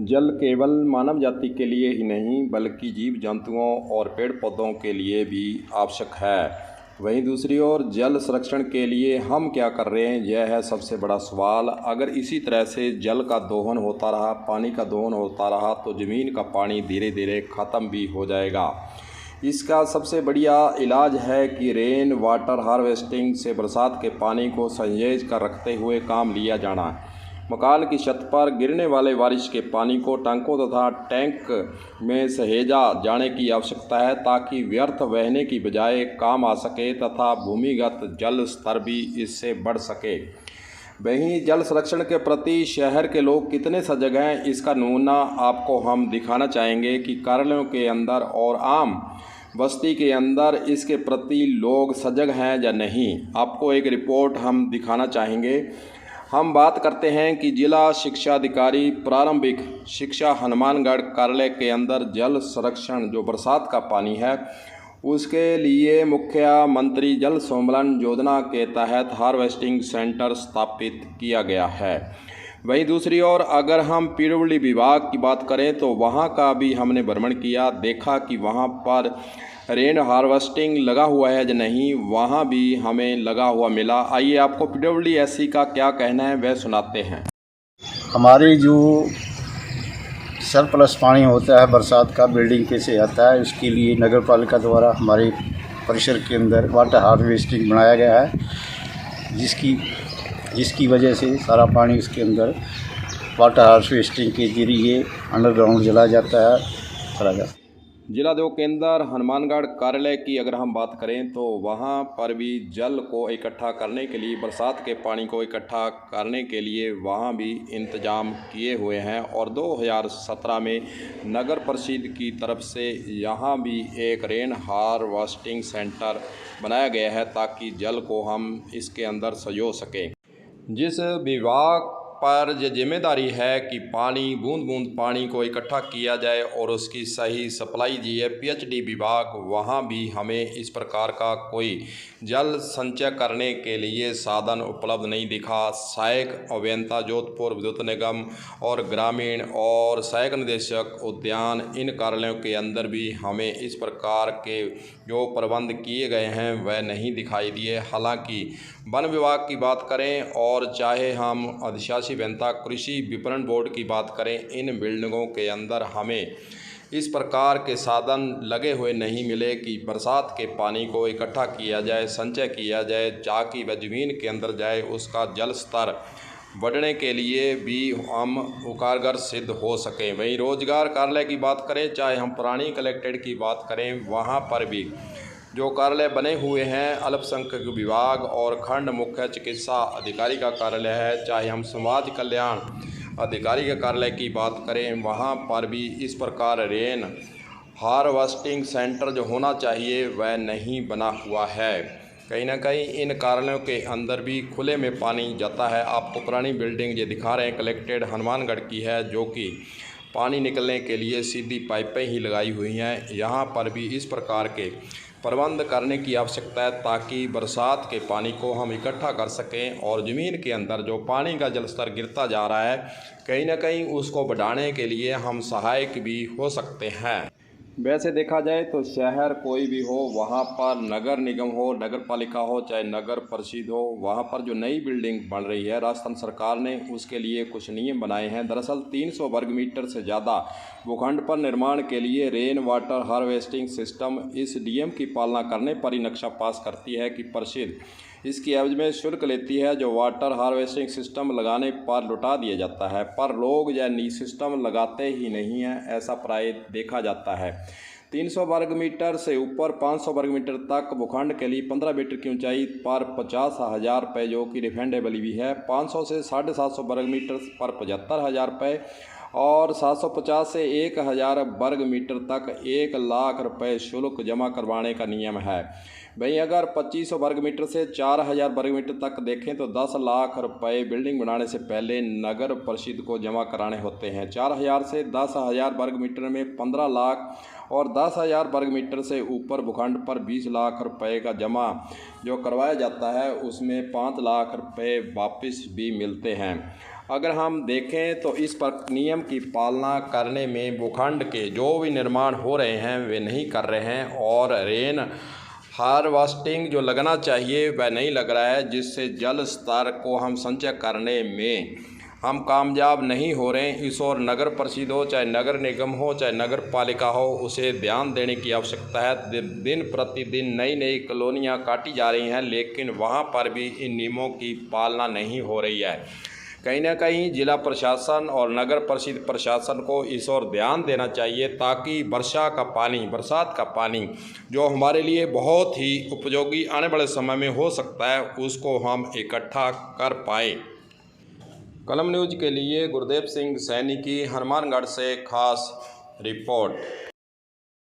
जल केवल मानव जाति के लिए ही नहीं बल्कि जीव जंतुओं और पेड़ पौधों के लिए भी आवश्यक है। वहीं दूसरी ओर जल संरक्षण के लिए हम क्या कर रहे हैं, यह है सबसे बड़ा सवाल। अगर इसी तरह से जल का दोहन होता रहा, पानी का दोहन होता रहा तो ज़मीन का पानी धीरे धीरे ख़त्म भी हो जाएगा। इसका सबसे बढ़िया इलाज है कि रेन वाटर हार्वेस्टिंग से बरसात के पानी को संजय कर रखते हुए काम लिया जाना। मकान की छत पर गिरने वाले बारिश के पानी को टैंकों तथा टैंक में सहेजा जाने की आवश्यकता है ताकि व्यर्थ बहने की बजाय काम आ सके तथा भूमिगत जल स्तर भी इससे बढ़ सके। वहीं जल संरक्षण के प्रति शहर के लोग कितने सजग हैं, इसका नमूना आपको हम दिखाना चाहेंगे कि कार्यालयों के अंदर और आम बस्ती के अंदर इसके प्रति लोग सजग हैं या नहीं। आपको एक रिपोर्ट हम दिखाना चाहेंगे। हम बात करते हैं कि जिला शिक्षा अधिकारी प्रारंभिक शिक्षा हनुमानगढ़ कार्यालय के अंदर जल संरक्षण जो बरसात का पानी है उसके लिए मुख्यमंत्री जल सम्मेलन योजना के तहत हार्वेस्टिंग सेंटर स्थापित किया गया है। वहीं दूसरी ओर अगर हम पीडब्ल्यूडी विभाग की बात करें तो वहां का भी हमने भ्रमण किया, देखा कि वहां पर रेन हार्वेस्टिंग लगा हुआ है या नहीं, वहाँ भी हमें लगा हुआ मिला। आइए आपको पीडब्ल्यूडी का क्या कहना है वह सुनाते हैं। हमारे जो सरप्लस पानी होता है बरसात का बिल्डिंग पे से आता है, उसके लिए नगर पालिका द्वारा हमारे परिसर के अंदर वाटर हार्वेस्टिंग बनाया गया है, जिसकी वजह से सारा पानी उसके अंदर वाटर हार्वेस्टिंग के जरिए अंडरग्राउंड चला जाता है। जिला उद्योग केंद्र हनुमानगढ़ कार्यालय की अगर हम बात करें तो वहां पर भी जल को इकट्ठा करने के लिए, बरसात के पानी को इकट्ठा करने के लिए वहां भी इंतजाम किए हुए हैं और 2017 में नगर परिषद की तरफ से यहां भी एक रेन हार्वेस्टिंग सेंटर बनाया गया है ताकि जल को हम इसके अंदर संजो सकें। जिस विभाग पर यह जिम्मेदारी है कि पानी बूंद बूंद पानी को इकट्ठा किया जाए और उसकी सही सप्लाई दी है, पीएचडी विभाग, वहाँ भी हमें इस प्रकार का कोई जल संचय करने के लिए साधन उपलब्ध नहीं दिखा। सहायक अभियंता जोधपुर विद्युत निगम और ग्रामीण और सहायक निदेशक उद्यान, इन कार्यालयों के अंदर भी हमें इस प्रकार के जो प्रबंध किए गए हैं वह नहीं दिखाई दिए। हालांकि वन विभाग की बात करें और चाहे हम अधिशासी अभियंता कृषि विपणन बोर्ड की बात करें, इन बिल्डिंगों के अंदर हमें इस प्रकार के साधन लगे हुए नहीं मिले कि बरसात के पानी को इकट्ठा किया जाए, संचय किया जाए ताकि वह ज़मीन के अंदर जाए, उसका जल स्तर बढ़ने के लिए भी हम कारगर सिद्ध हो सकें। वहीं रोजगार कार्यालय की बात करें, चाहे हम पुरानी कलेक्टेड की बात करें, वहाँ पर भी जो कार्यालय बने हुए हैं अल्पसंख्यक विभाग और खंड मुख्य चिकित्सा अधिकारी का कार्यालय है, चाहे हम समाज कल्याण अधिकारी के कार्यालय की बात करें, वहाँ पर भी इस प्रकार रेन हार्वेस्टिंग सेंटर जो होना चाहिए वह नहीं बना हुआ है। कहीं ना कहीं इन कार्यालयों के अंदर भी खुले में पानी जाता है। आपको पुरानी बिल्डिंग ये दिखा रहे हैं, कलेक्टेड हनुमानगढ़ की है, जो कि पानी निकलने के लिए सीधी पाइपें ही लगाई हुई हैं। यहाँ पर भी इस प्रकार के प्रबंध करने की आवश्यकता है ताकि बरसात के पानी को हम इकट्ठा कर सकें और ज़मीन के अंदर जो पानी का जल स्तर गिरता जा रहा है कहीं ना कहीं उसको बढ़ाने के लिए हम सहायक भी हो सकते हैं। वैसे देखा जाए तो शहर कोई भी हो, वहाँ पर नगर निगम हो, नगर पालिका हो, चाहे नगर परिषद हो, वहाँ पर जो नई बिल्डिंग बन रही है राजस्थान सरकार ने उसके लिए कुछ नियम बनाए हैं। दरअसल 300 वर्ग मीटर से ज़्यादा भूखंड पर निर्माण के लिए रेन वाटर हार्वेस्टिंग सिस्टम इस नियम की पालना करने पर ही नक्शा पास करती है कि परिषद इसकी एवज में शुल्क लेती है, जो वाटर हार्वेस्टिंग सिस्टम लगाने पर लौटा दिया जाता है। पर लोग यह सिस्टम लगाते ही नहीं हैं, ऐसा प्राय देखा जाता है। 300 वर्ग मीटर से ऊपर 500 वर्ग मीटर तक भूखंड के लिए 15 मीटर की ऊंचाई पर 50,000 रुपये जो कि रिफंडेबल भी है। 500 से 750 वर्ग मीटर पर 75,000 रुपये और 750 से 1,000 वर्ग मीटर तक 1 लाख रुपये शुल्क जमा करवाने का नियम है। वहीं अगर 2500 वर्ग मीटर से 4,000 वर्ग मीटर तक देखें तो 10 लाख रुपये बिल्डिंग बनाने से पहले नगर परिषद को जमा कराने होते हैं। 4,000 से 10,000 वर्ग मीटर में 15 लाख और 10,000 वर्ग मीटर से ऊपर भूखंड पर 20 लाख रुपए का जमा जो करवाया जाता है उसमें 5 लाख रुपए वापस भी मिलते हैं। अगर हम देखें तो इस पर नियम की पालना करने में भूखंड के जो भी निर्माण हो रहे हैं वे नहीं कर रहे हैं और रेन हार्वेस्टिंग जो लगना चाहिए वह नहीं लग रहा है, जिससे जल स्तर को हम संचय करने में हम कामयाब नहीं हो रहे हैं। इस और नगर परिषद हो, चाहे नगर निगम हो, चाहे नगर पालिका हो, उसे ध्यान देने की आवश्यकता है। दिन प्रतिदिन नई नई कॉलोनियाँ काटी जा रही हैं, लेकिन वहाँ पर भी इन नियमों की पालना नहीं हो रही है। कहीं ना कहीं जिला प्रशासन और नगर परिषद प्रशासन को इस ओर ध्यान देना चाहिए, ताकि बरसात का पानी जो हमारे लिए बहुत ही उपयोगी आने वाले समय में हो सकता है, उसको हम इकट्ठा कर पाएँ। कलम न्यूज़ के लिए गुरदेव सिंह सैनी की हनुमानगढ़ से खास रिपोर्ट।